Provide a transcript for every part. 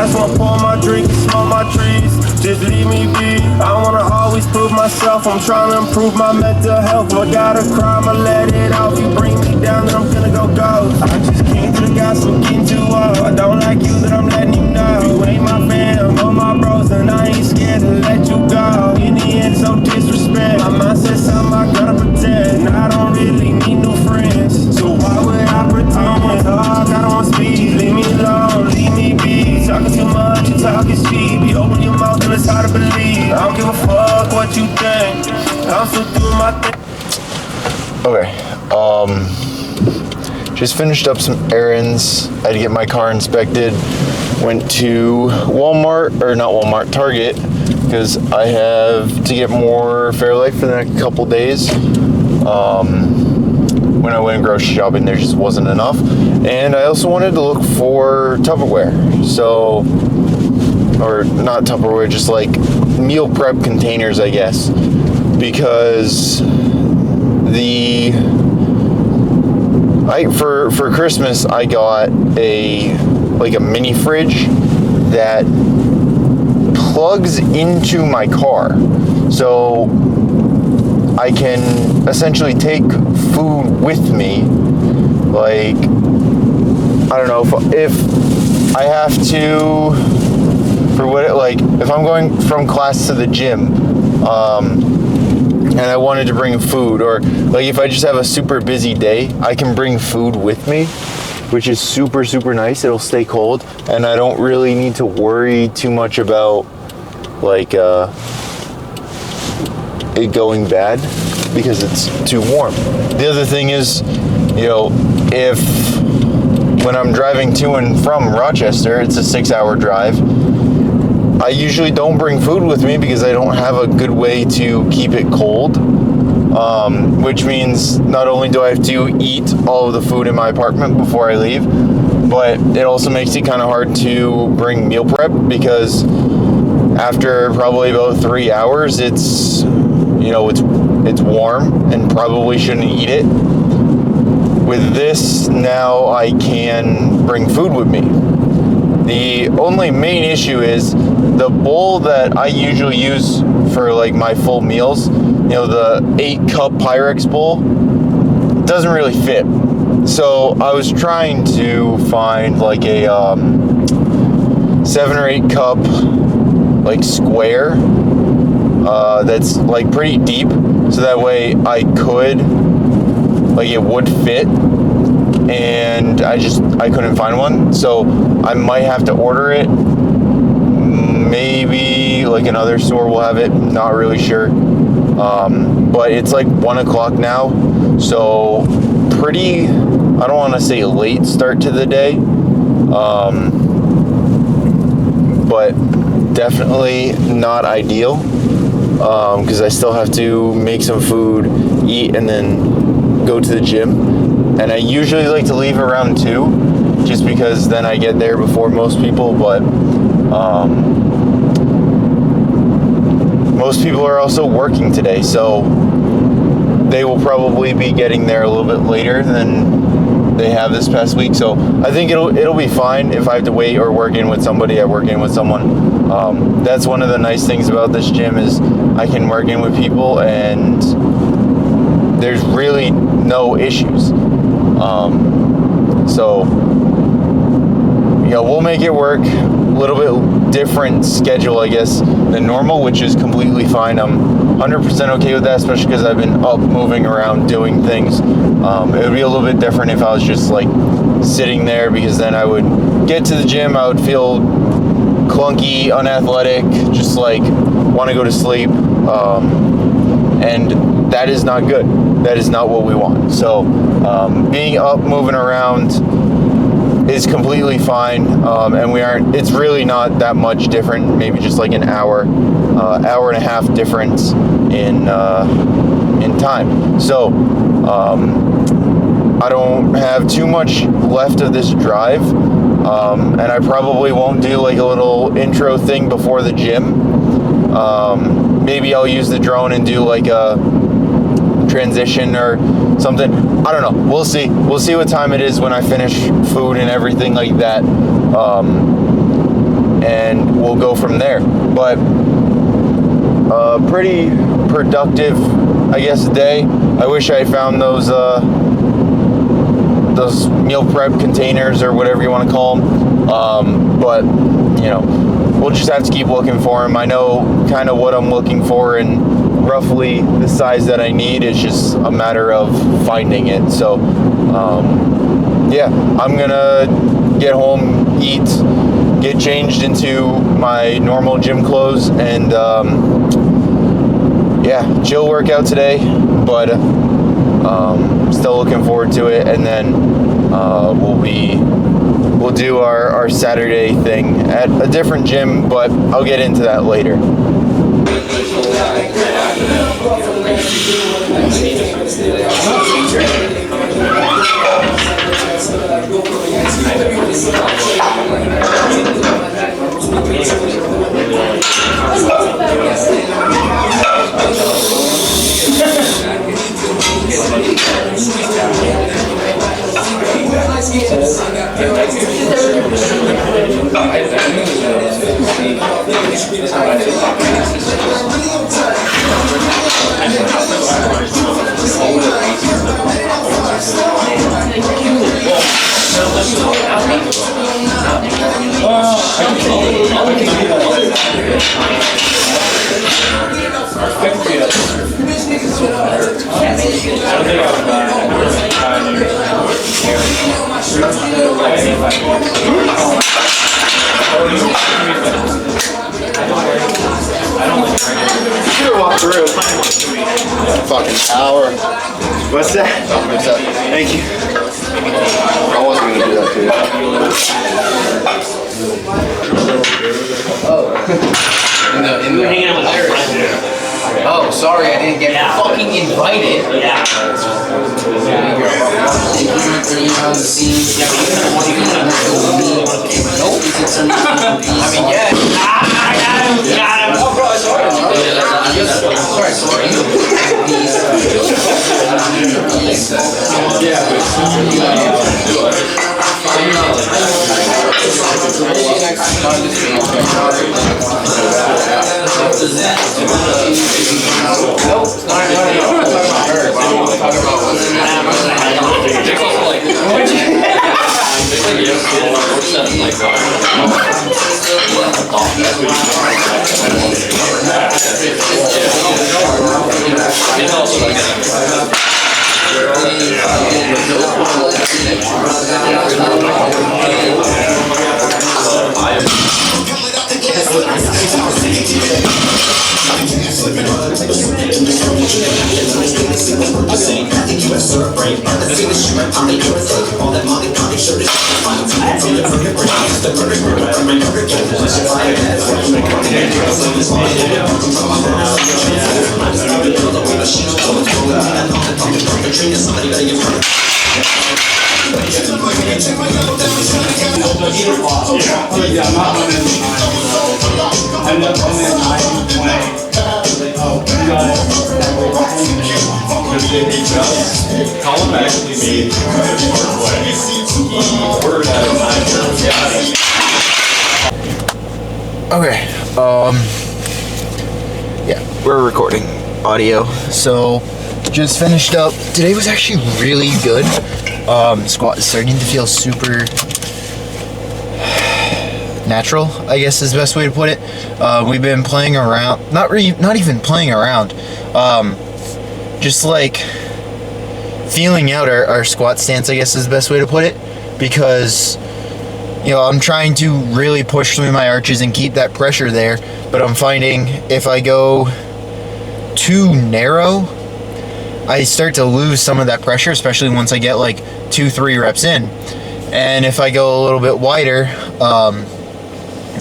I just wanna pour my drink and smoke my trees. Just leave me be. I wanna always prove myself. I'm trying to improve my mental health. If I gotta cry, I'ma let it out. If you bring me down, then I'm gonna go ghost. I just came to the guys from getting too up. I don't like you, then I'm letting you know. You ain't my fam, or my bros, and I ain't scared to let you go. In the end, so disrespect. My mind says something I gotta pretend. I don't really need no friends, so why would I pretend? I don't wanna talk, I don't wanna speak. Leave me alone, leave me be. Talking too much, you talking cheap. You open your mouth and it's hard to believe. I don't give a fuck what you think. I'm still doing my thing. Okay, just finished up some errands. I had to get my car inspected. Went to Walmart, or not Walmart, Target, because I have to get more Fairlife for the next couple days. When I went grocery shopping, there just wasn't enough. And I also wanted to look for Tupperware. So, or not Tupperware, just like meal prep containers, I guess. Because for Christmas, I got a mini fridge that plugs into my car. So I can essentially take food with me. Like, I don't know, if I have to, if I'm going from class to the gym, and I wanted to bring food, or like if I just have a super busy day, I can bring food with me, which is super, super nice. It'll stay cold, and I don't really need to worry too much about it going bad because it's too warm. The other thing is, if when I'm driving to and from Rochester, it's a 6-hour drive, I usually don't bring food with me because I don't have a good way to keep it cold, which means not only do I have to eat all of the food in my apartment before I leave, but it also makes it kind of hard to bring meal prep because after probably about 3 hours, it's warm and probably shouldn't eat it. With this, now I can bring food with me. The only main issue is the bowl that I usually use for my full meals, the 8-cup Pyrex bowl, doesn't really fit. So I was trying to find a 7 or 8 cup square that's pretty deep, so that way I could it would fit, and I couldn't find one, so I might have to order it. Maybe another store will have it, not really sure. But it's 1 o'clock now, so pretty, I don't want to say late start to the day, but definitely not ideal, because I still have to make some food, eat, and then go to the gym. And I usually like to leave around 2, just because then I get there before most people, but most people are also working today, so they will probably be getting there a little bit later than they have this past week. So I think it'll be fine. If I have to wait or work in with somebody, I work in with someone. That's one of the nice things about this gym is I can work in with people and there's really no issues. So we'll make it work. A little bit different schedule, I guess, than normal, which is completely fine. I'm 100% okay with that, especially because I've been up, moving around, doing things. It would be a little bit different if I was just sitting there, because then I would get to the gym, I would feel clunky, unathletic, just want to go to sleep, and that is not good. That is not what we want. So being up, moving around is completely fine, and it's really not that much different, maybe just an hour and a half difference in time. So I don't have too much left of this drive, and I probably won't do a little intro thing before the gym. Maybe I'll use the drone and do a transition or something. I don't know. We'll see what time it is when I finish food and everything like that. and we'll go from there. But pretty productive, I guess, day. I wish I found those meal prep containers or whatever you want to call them. But you know, we'll just have to keep looking for them. I know kind of what I'm looking for and roughly the size that I need. It's just a matter of finding it. So yeah, I'm gonna get home, eat, get changed into my normal gym clothes, and yeah, chill workout today, but still looking forward to it. And then we'll do our Saturday thing at a different gym, but I'll get into that later. Should've walked through. Fucking hour. What's that? What's up? Thank you. I wasn't gonna do that to you. Oh. In the hanging out with Eric. Oh, sorry, I didn't get fucking invited. Yeah. Nope. I mean, yeah. Got him. Oh, bro, sorry. Colin actually made Okay, yeah, we're recording audio. So, just finished up. Today was actually really good. Squat is starting to feel super natural, I guess is the best way to put it. We've been playing around, not even playing around, just like feeling out our squat stance, I guess is the best way to put it, because you know, I'm trying to really push through my arches and keep that pressure there, but I'm finding if I go too narrow, I start to lose some of that pressure, especially once I get like 2-3 reps in. And if I go a little bit wider,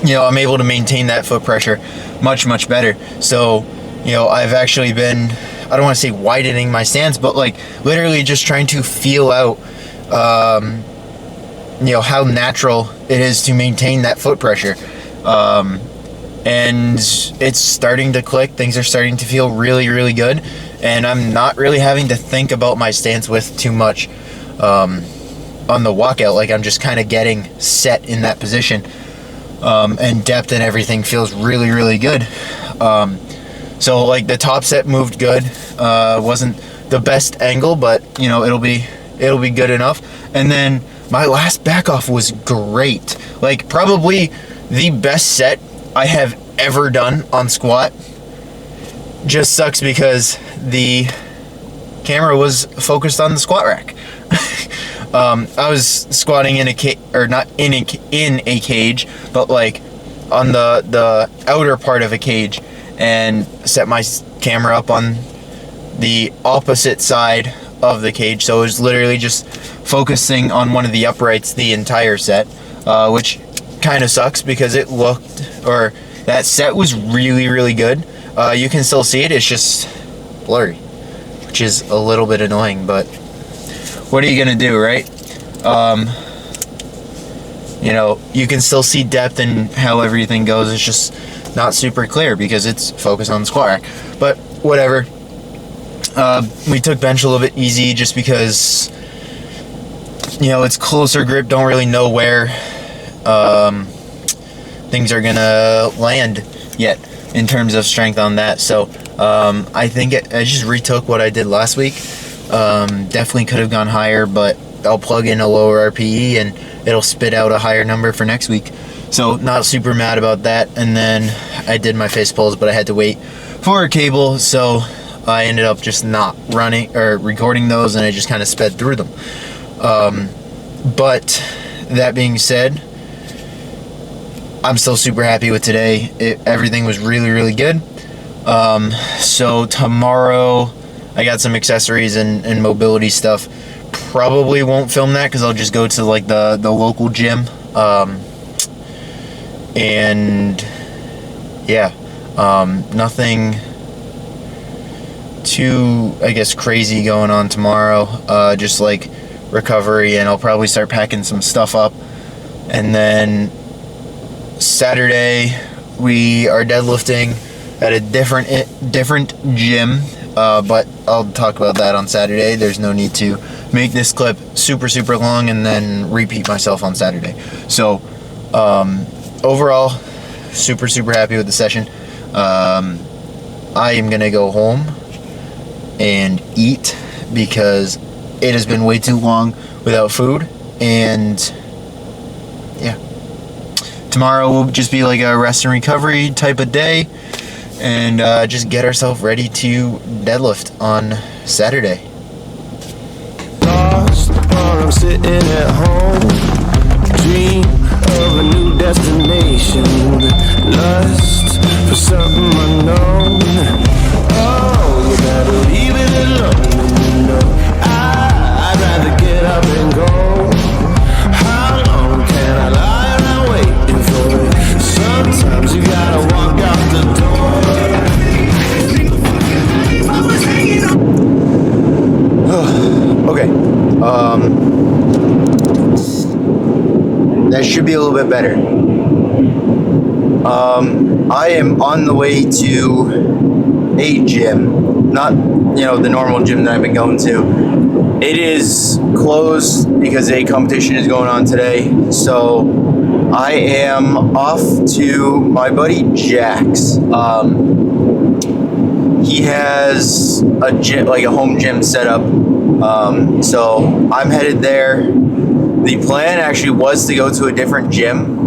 you know, I'm able to maintain that foot pressure much better. So, you know, I've actually been, I don't want to say widening my stance, but like literally just trying to feel out, you know, how natural it is to maintain that foot pressure. And it's starting to click. Things are starting to feel really good, and I'm not really having to think about my stance width too much on the walkout. Like I'm just kind of getting set in that position. and depth and everything feels really, really good. So like the top set moved good. Wasn't the best angle, but you know, it'll be good enough. And then my last back off was great. Like probably the best set I have ever done on squat. Just sucks because the camera was focused on the squat rack. I was squatting in a cage, or not in a cage, but like on the outer part of a cage, and set my camera up on the opposite side of the cage, so it was literally just focusing on one of the uprights the entire set, which kind of sucks because it looked, or that set was really, really good. You can still see it, it's just blurry, which is a little bit annoying, but what are you gonna do, right? You know, you can still see depth and how everything goes. It's just not super clear because it's focused on the squat rack. But whatever. We took bench a little bit easy just because, you know, it's closer grip. Don't really know where things are gonna land yet in terms of strength on that. So I think I just retook what I did last week. Definitely could have gone higher, but I'll plug in a lower RPE and it'll spit out a higher number for next week. So not super mad about that. And then I did my face pulls, but I had to wait for a cable, so I ended up just not running or recording those, and I just kind of sped through them. But that being said, I'm still super happy with today. Everything was really, really good. So tomorrow I got some accessories and mobility stuff. Probably won't film that because I'll just go to like the local gym. And yeah, nothing too, I guess, crazy going on tomorrow. Just like recovery, and I'll probably start packing some stuff up. And then Saturday we are deadlifting at a different gym, but I'll talk about that on Saturday. There's no need to make this clip super long and then repeat myself on Saturday. So overall, super happy with the session. I am gonna go home and eat because it has been way too long without food, and yeah, tomorrow will just be like a rest and recovery type of day, and just get ourselves ready to deadlift on Saturday. Lost while I'm sitting at home, dream of a new destination, lust for something unknown. Oh, you better leave it alone. You know, I'd rather get up and go. How long can I lie around waiting for it? Sometimes you gotta walk out the door. Okay, that should be a little bit better. I am on the way to a gym, not, you know, the normal gym that I've been going to. It is closed because a competition is going on today, so I am off to my buddy Jack's. He has a gym, like a home gym set up. So I'm headed there. The plan actually was to go to a different gym,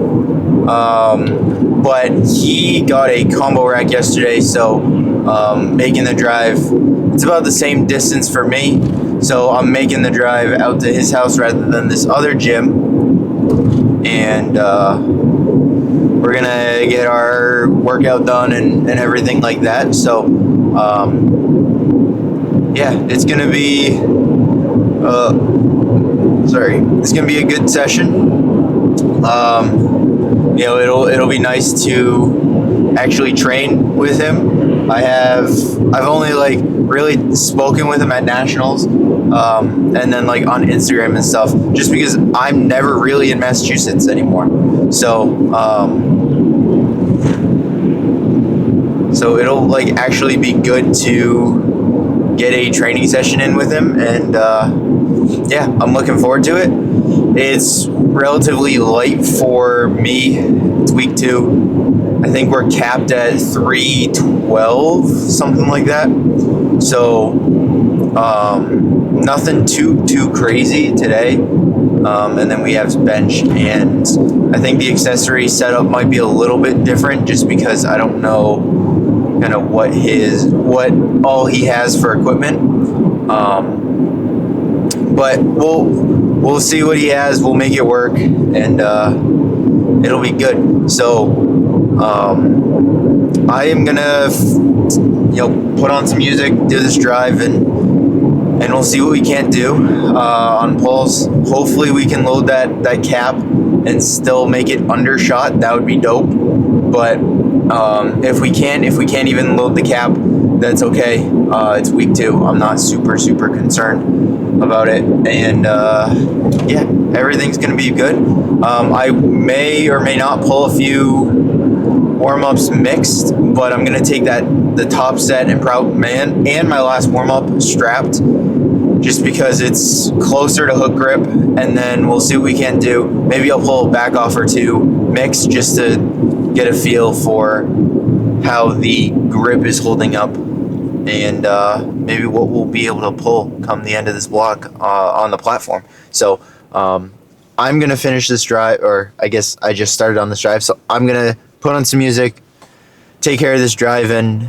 but he got a combo rack yesterday, so making the drive, it's about the same distance for me, so I'm making the drive out to his house rather than this other gym, and we're gonna get our workout done and everything like that. So yeah, it's gonna be it's gonna be a good session. You know, it'll be nice to actually train with him. I've only like really spoken with him at nationals, and then like on Instagram and stuff, just because I'm never really in Massachusetts anymore. So it'll like actually be good to get a training session in with him, and yeah, I'm looking forward to it. It's relatively light for me It's week 2. I think we're capped at 312, something like that. So nothing too crazy today. And then we have bench, and I think the accessory setup might be a little bit different just because I don't know kind of what all he has for equipment. But we'll see what he has. We'll make it work, and it'll be good. So I am gonna put on some music, do this drive, and we'll see what we can do on pulls. Hopefully we can load that cap and still make it undershot. That would be dope. But if we can't even load the cap, that's okay. It's week 2. I'm not super concerned about it, and yeah, everything's gonna be good. I may or may not pull a few warm-ups mixed, but I'm gonna take the top set and my last warm-up strapped, just because it's closer to hook grip, and then we'll see what we can do. Maybe I'll pull a back off or 2 mixed just to get a feel for how the grip is holding up, and maybe what we'll be able to pull come the end of this block on the platform. So I'm gonna finish this drive, or I guess I just started on this drive, so I'm gonna put on some music, take care of this drive, and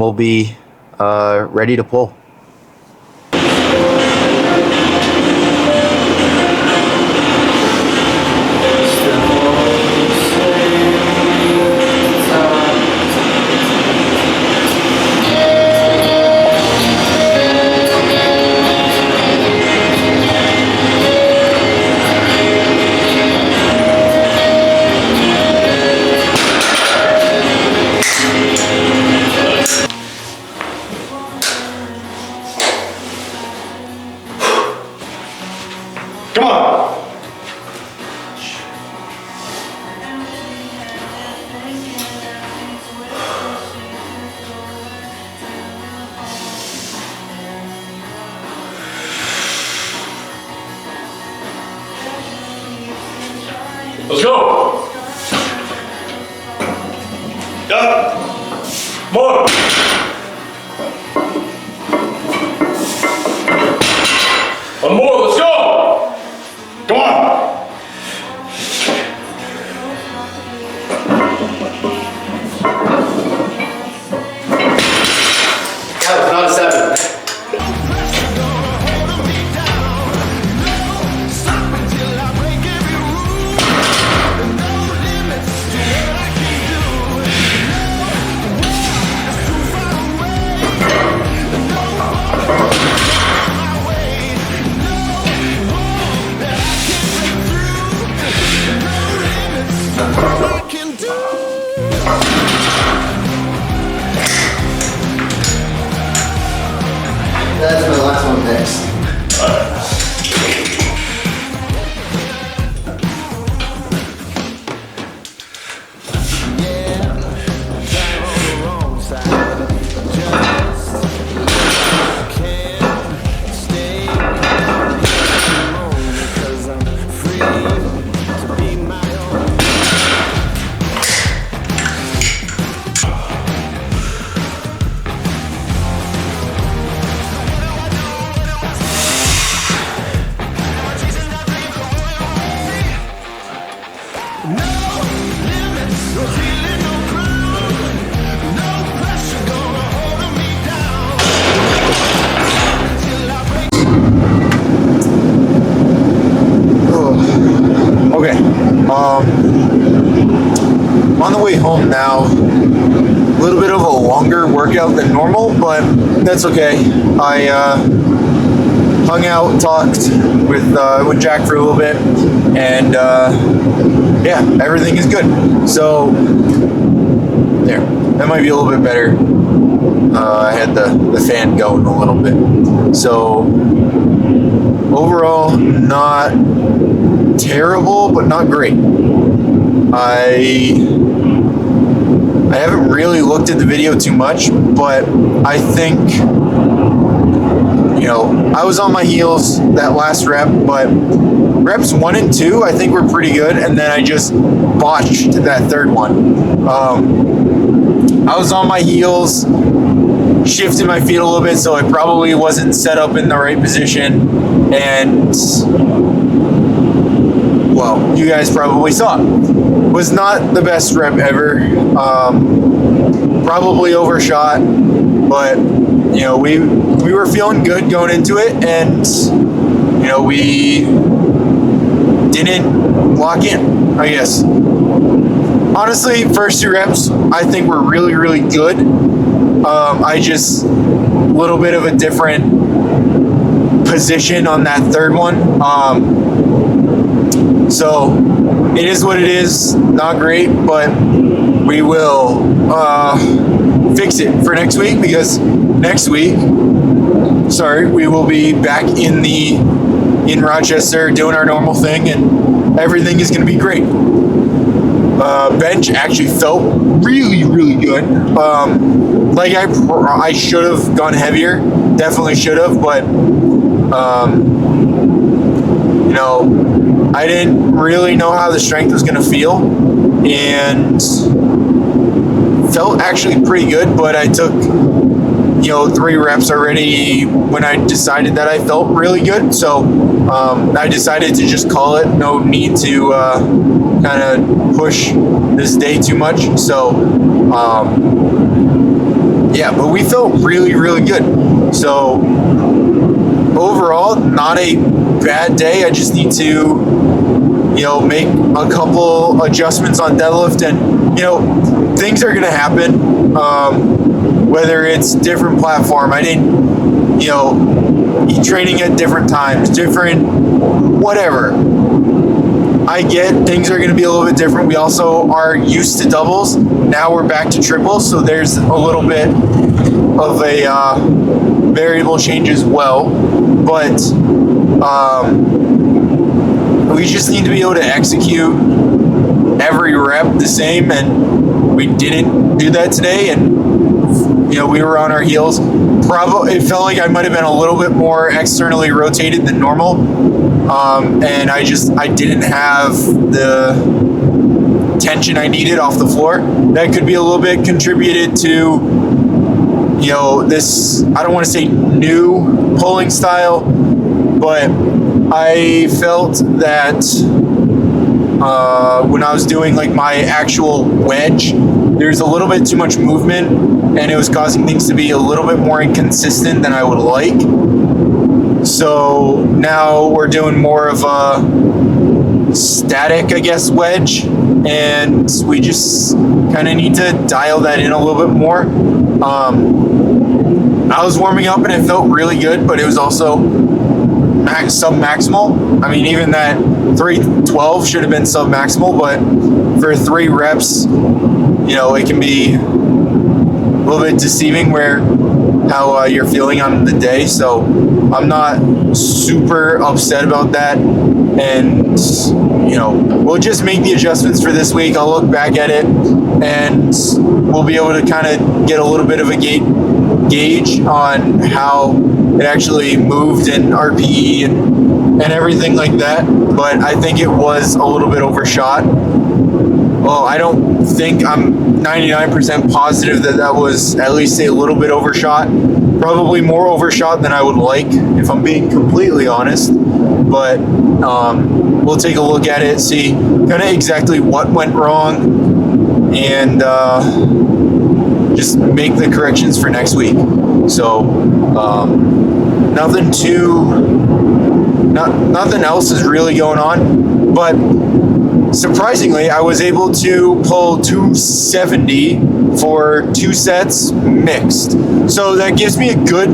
we'll be ready to pull. Come on. Let's go. Up. More. One more. Let's go. Come on! That was not a 7. That's my last one next. Okay, on the way home now. A little bit of a longer workout than normal, but that's okay. I hung out, talked with Jack for a little bit, and yeah, everything is good. So there, that might be a little bit better. I had the fan going a little bit. So overall, not terrible, but not great. I haven't really looked at the video too much, but I think, I was on my heels that last rep, but reps 1 and 2, I think were pretty good, and then I just botched that third one. I was on my heels, shifting my feet a little bit, so I probably wasn't set up in the right position, and well, you guys probably saw it. Was not the best rep ever. Probably overshot, but you know, we were feeling good going into it, and you know, we didn't lock in, I guess. Honestly, first 2 reps I think were really, really good. I just a little bit of a different position on that third one. So it is what it is. Not great, but we will fix it for next week, because next week, we will be back in Rochester doing our normal thing, and everything is going to be great. Bench actually felt really, really good. Like I should have gone heavier, definitely should have, but you know, I didn't really know how the strength was going to feel, and felt actually pretty good, but I took, you know, 3 reps already when I decided that I felt really good. So I decided to just call it. No need to kind of push this day too much. So yeah, but we felt really, really good. So overall, not a bad day. I just need to, you know, make a couple adjustments on deadlift, and you know, things are gonna happen. Whether it's different platform, I didn't, you know, training at different times, different whatever. I get things are gonna be a little bit different. We also are used to doubles. Now we're back to triples, so there's a little bit of a variable change as well. But we just need to be able to execute every rep the same, and we didn't do that today, and you know, we were on our heels. It felt like I might have been a little bit more externally rotated than normal, and I didn't have the tension I needed off the floor. That could be a little bit contributed to, you know, this, I don't want to say new pulling style, but I felt that when I was doing like my actual wedge, there's a little bit too much movement, and it was causing things to be a little bit more inconsistent than I would like. So now we're doing more of a static, I guess, wedge, and we just kind of need to dial that in a little bit more. I was warming up and it felt really good, but it was also sub-maximal. I mean, even that 312 should have been sub-maximal, but for 3 reps, you know, it can be a little bit deceiving how you're feeling on the day. So I'm not super upset about that, and you know, we'll just make the adjustments for this week. I'll look back at it, and we'll be able to kind of get a little bit of a gauge on how it actually moved in RPE and everything like that. But I think it was a little bit overshot. Well, I don't think I'm 99% positive that was at least a little bit overshot. Probably more overshot than I would like, if I'm being completely honest. But we'll take a look at it, see kind of exactly what went wrong, and just make the corrections for next week. So nothing else is really going on, but surprisingly, I was able to pull 270 for 2 sets mixed. So that gives me a good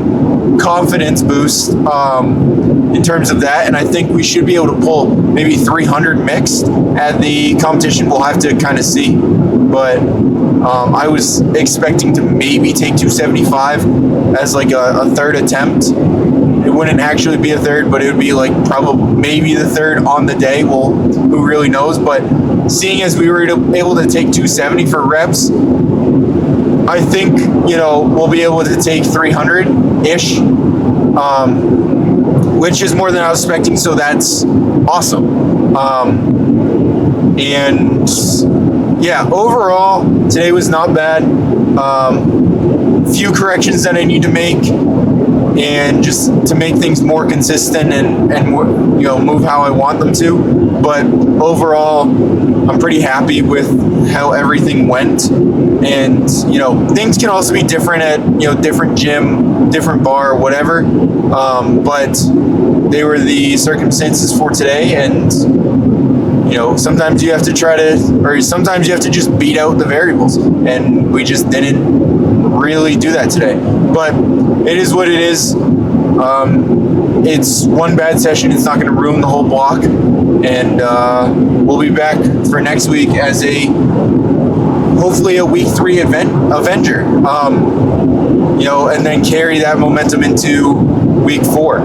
confidence boost in terms of that. And I think we should be able to pull maybe 300 mixed at the competition. We'll have to kind of see. But I was expecting to maybe take 275 as like a third attempt. It wouldn't actually be a third, but it would be like probably maybe the third on the day. Well, who really knows? But seeing as we were able to take 270 for reps, I think, you know, we'll be able to take 300-ish. which is more than I was expecting. So that's awesome. And yeah, overall, today was not bad. Few corrections that I need to make, and just to make things more consistent and more, move how I want them to. But overall, I'm pretty happy with how everything went. And things can also be different at different gym, different bar, whatever. But they were the circumstances for today, and sometimes you have to sometimes you have to just beat out the variables, and we just didn't really do that today. But it is what it is. It's one bad session. It's not going to ruin the whole block, and we'll be back for next week as hopefully a week 3 Avenger, and then carry that momentum into week 4.